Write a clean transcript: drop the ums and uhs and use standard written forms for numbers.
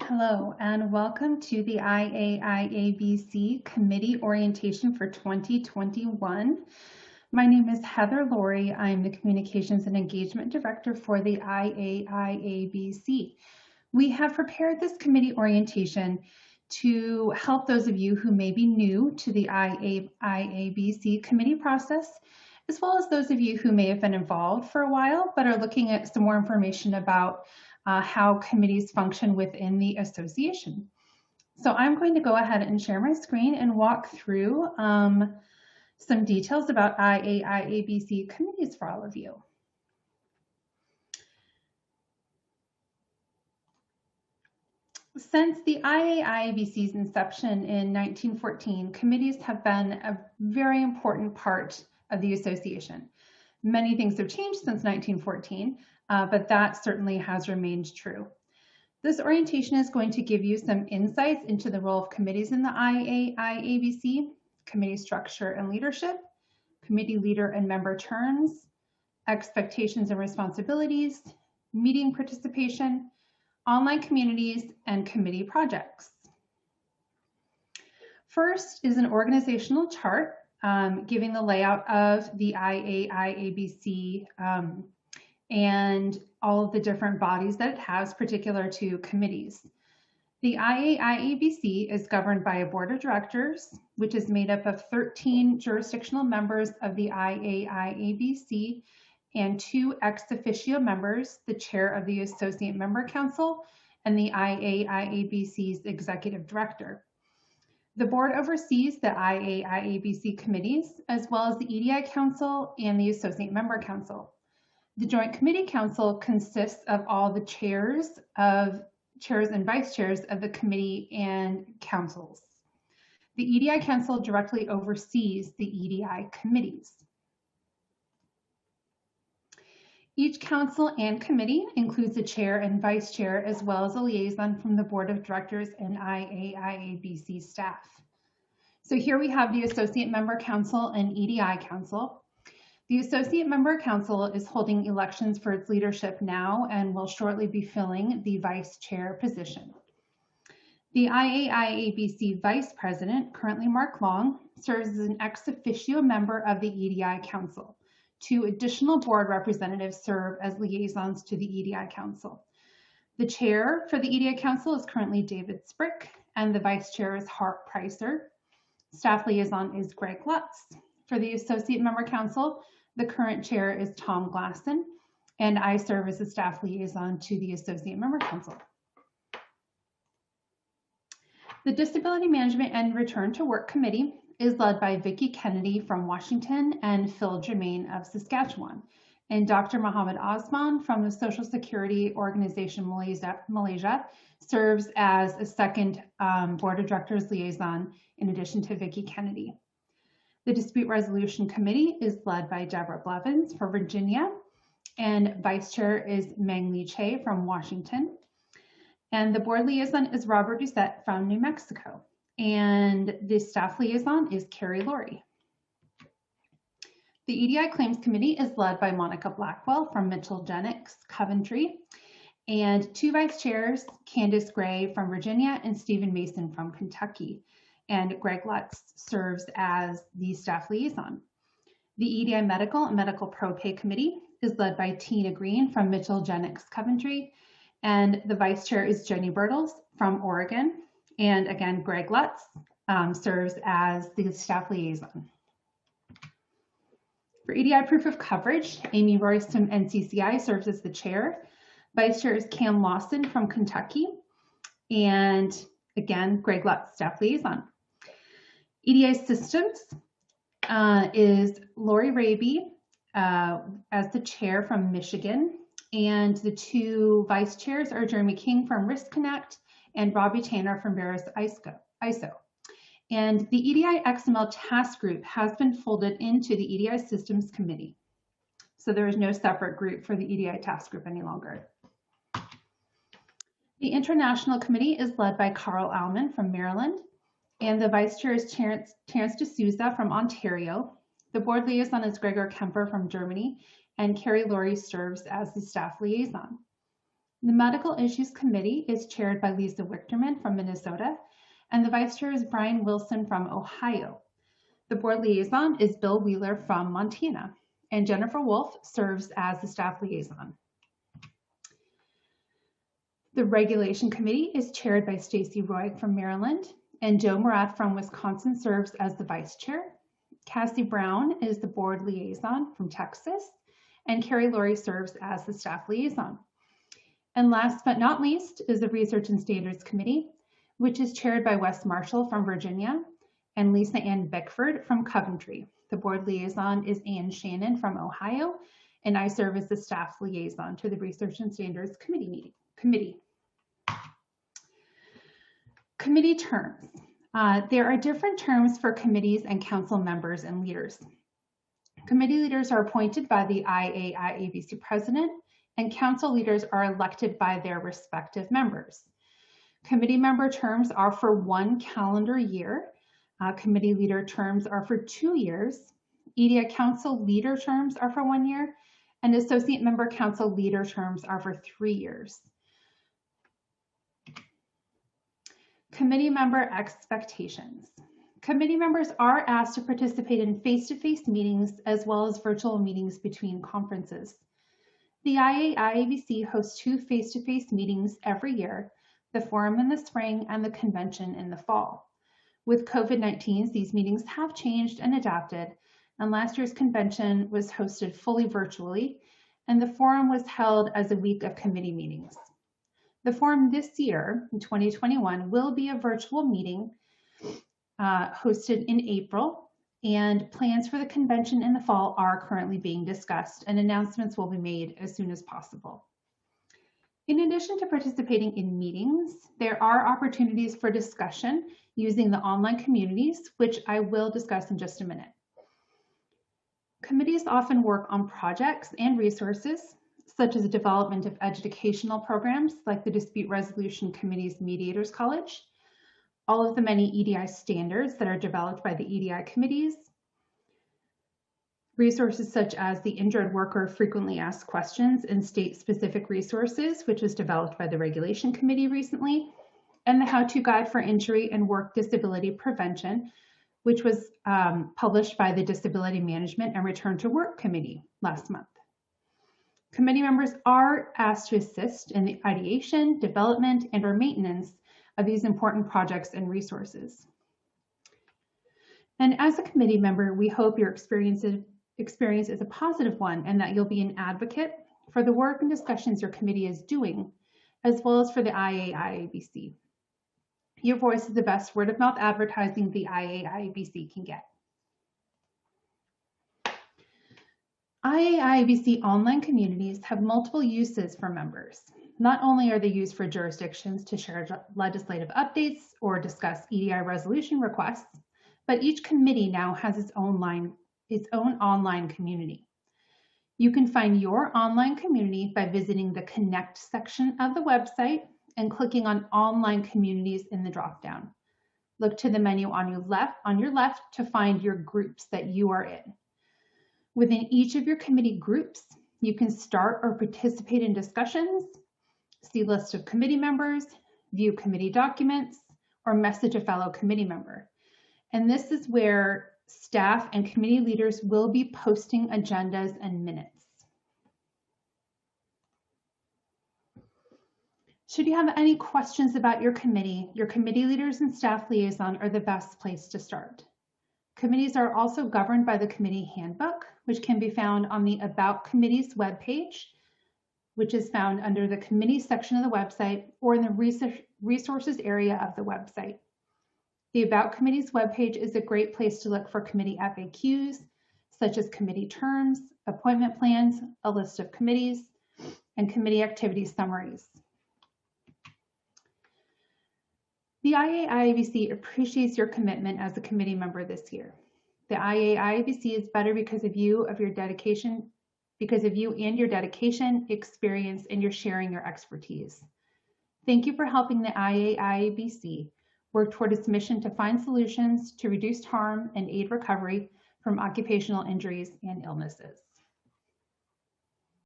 Hello, and welcome to the IAIABC Committee Orientation for 2021. My name is Heather Laurie. I'm the Communications and Engagement Director for the IAIABC. We have prepared this committee orientation to help those of you who may be new to the IAIABC committee process, as well as those of you who may have been involved for a while but are looking at some more information about how committees function within the association. So I'm going to go ahead and share my screen and walk through some details about IAIABC committees for all of you. Since the IAIABC's inception in 1914, committees have been a very important part of the association. Many things have changed since 1914, but that certainly has remained true. This orientation is going to give you some insights into the role of committees in the IAIABC, committee structure and leadership, committee leader and member terms, expectations and responsibilities, meeting participation, online communities, and committee projects. First is an organizational chart giving the layout of the IAIABC and all of the different bodies that it has, particular to committees. The IAIABC is governed by a board of directors, which is made up of 13 jurisdictional members of the IAIABC and 2 ex officio members, the chair of the Associate Member Council and the IAIABC's executive director. The board oversees the IAIABC committees, as well as the EDI Council and the Associate Member Council. The Joint Committee Council consists of all the chairs and vice chairs of the committee and councils. The EDI Council directly oversees the EDI committees. Each council and committee includes a chair and vice chair, as well as a liaison from the board of directors and IAIABC staff. So here we have the Associate Member Council and EDI Council. The Associate Member Council is holding elections for its leadership now and will shortly be filling the vice chair position. The IAIABC Vice President, currently Mark Long, serves as an ex officio member of the EDI Council. 2 additional board representatives serve as liaisons to the EDI Council. The chair for the EDI Council is currently David Sprick, and the vice chair is Hart Pricer. Staff liaison is Greg Lutz. For the Associate Member Council, the current chair is Tom Glasson, and I serve as a staff liaison to the Associate Member Council. The Disability Management and Return to Work Committee is led by Vicki Kennedy from Washington and Phil Germain of Saskatchewan, and Dr. Mohammed Osman from the Social Security Organization Malaysia serves as a second Board of Directors liaison in addition to Vicki Kennedy. The Dispute Resolution Committee is led by Deborah Blevins from Virginia, and Vice Chair is Meng Li Che from Washington. And the Board Liaison is Robert Doucette from New Mexico. And the Staff Liaison is Carrie Laurie. The EDI Claims Committee is led by Monica Blackwell from Mitchell Jennings, Coventry, and 2 Vice Chairs, Candace Gray from Virginia and Stephen Mason from Kentucky. And Greg Lutz serves as the staff liaison. The EDI Medical and Medical Pro Pay Committee is led by Tina Green from Mitchell Jennings, Coventry, and the vice chair is Jenny Bertels from Oregon. And again, Greg Lutz serves as the staff liaison. For EDI Proof of Coverage, Amy Royce from NCCI serves as the chair. Vice chair is Cam Lawson from Kentucky, and again, Greg Lutz, staff liaison. EDI Systems is Lori Raby as the chair from Michigan, and the 2 vice chairs are Jeremy King from Risk Connect and Robbie Tanner from Veris ISO. And the EDI XML task group has been folded into the EDI Systems Committee. So there is no separate group for the EDI task group any longer. The International Committee is led by Carl Alman from Maryland, and the vice chair is Terence D'Souza from Ontario. The board liaison is Gregor Kemper from Germany, and Carrie Laurie serves as the staff liaison. The Medical Issues Committee is chaired by Lisa Wichterman from Minnesota, and the Vice Chair is Brian Wilson from Ohio. The Board Liaison is Bill Wheeler from Montana, and Jennifer Wolf serves as the Staff Liaison. The Regulation Committee is chaired by Stacy Roig from Maryland, and Joe Morath from Wisconsin serves as the Vice Chair. Cassie Brown is the Board Liaison from Texas, and Carrie Laurie serves as the Staff Liaison. And last but not least is the Research and Standards Committee, which is chaired by Wes Marshall from Virginia and Lisa Ann Bickford from Coventry. The Board Liaison is Ann Shannon from Ohio, and I serve as the Staff Liaison to the Research and Standards Committee. Committee terms. There are different terms for committees and council members and leaders. Committee leaders are appointed by the IAIABC president, and council leaders are elected by their respective members. Committee member terms are for 1 calendar year. Committee leader terms are for 2 years. EDI council leader terms are for 1 year, and associate member council leader terms are for 3 years. Committee member expectations. Committee members are asked to participate in face-to-face meetings as well as virtual meetings between conferences. The IAIABC hosts 2 face-to-face meetings every year, the forum in the spring and the convention in the fall. With COVID-19, these meetings have changed and adapted, and last year's convention was hosted fully virtually, and the forum was held as a week of committee meetings. The forum this year, in 2021, will be a virtual meeting hosted in April, and plans for the convention in the fall are currently being discussed, and announcements will be made as soon as possible. In addition to participating in meetings, there are opportunities for discussion using the online communities, which I will discuss in just a minute. Committees often work on projects and resources, such as the development of educational programs like the Dispute Resolution Committee's Mediators College, all of the many EDI standards that are developed by the EDI committees, resources such as the Injured Worker Frequently Asked Questions and State-Specific Resources, which was developed by the Regulation Committee recently, and the How-To Guide for Injury and Work Disability Prevention, which was published by the Disability Management and Return to Work Committee last month. Committee members are asked to assist in the ideation, development, and/or maintenance of these important projects and resources. And as a committee member, we hope your experience is a positive one and that you'll be an advocate for the work and discussions your committee is doing, as well as for the IAIABC. Your voice is the best word-of-mouth advertising the IAIABC can get. IAIABC online communities have multiple uses for members. Not only are they used for jurisdictions to share legislative updates or discuss EDI resolution requests, but each committee now has its own online community. You can find your online community by visiting the Connect section of the website and clicking on Online Communities in the dropdown. Look to the menu on your left to find your groups that you are in. Within each of your committee groups, you can start or participate in discussions, see lists of committee members, view committee documents, or message a fellow committee member. And this is where staff and committee leaders will be posting agendas and minutes. Should you have any questions about your committee leaders and staff liaison are the best place to start. Committees are also governed by the committee handbook, which can be found on the About Committees webpage, which is found under the committee section of the website or in the resources area of the website. The About Committees webpage is a great place to look for committee FAQs, such as committee terms, appointment plans, a list of committees, and committee activity summaries. The IAIABC appreciates your commitment as a committee member this year. The IAIABC is better because of you and your dedication, experience, and your sharing your expertise. Thank you for helping the IAIABC work toward its mission to find solutions to reduce harm and aid recovery from occupational injuries and illnesses.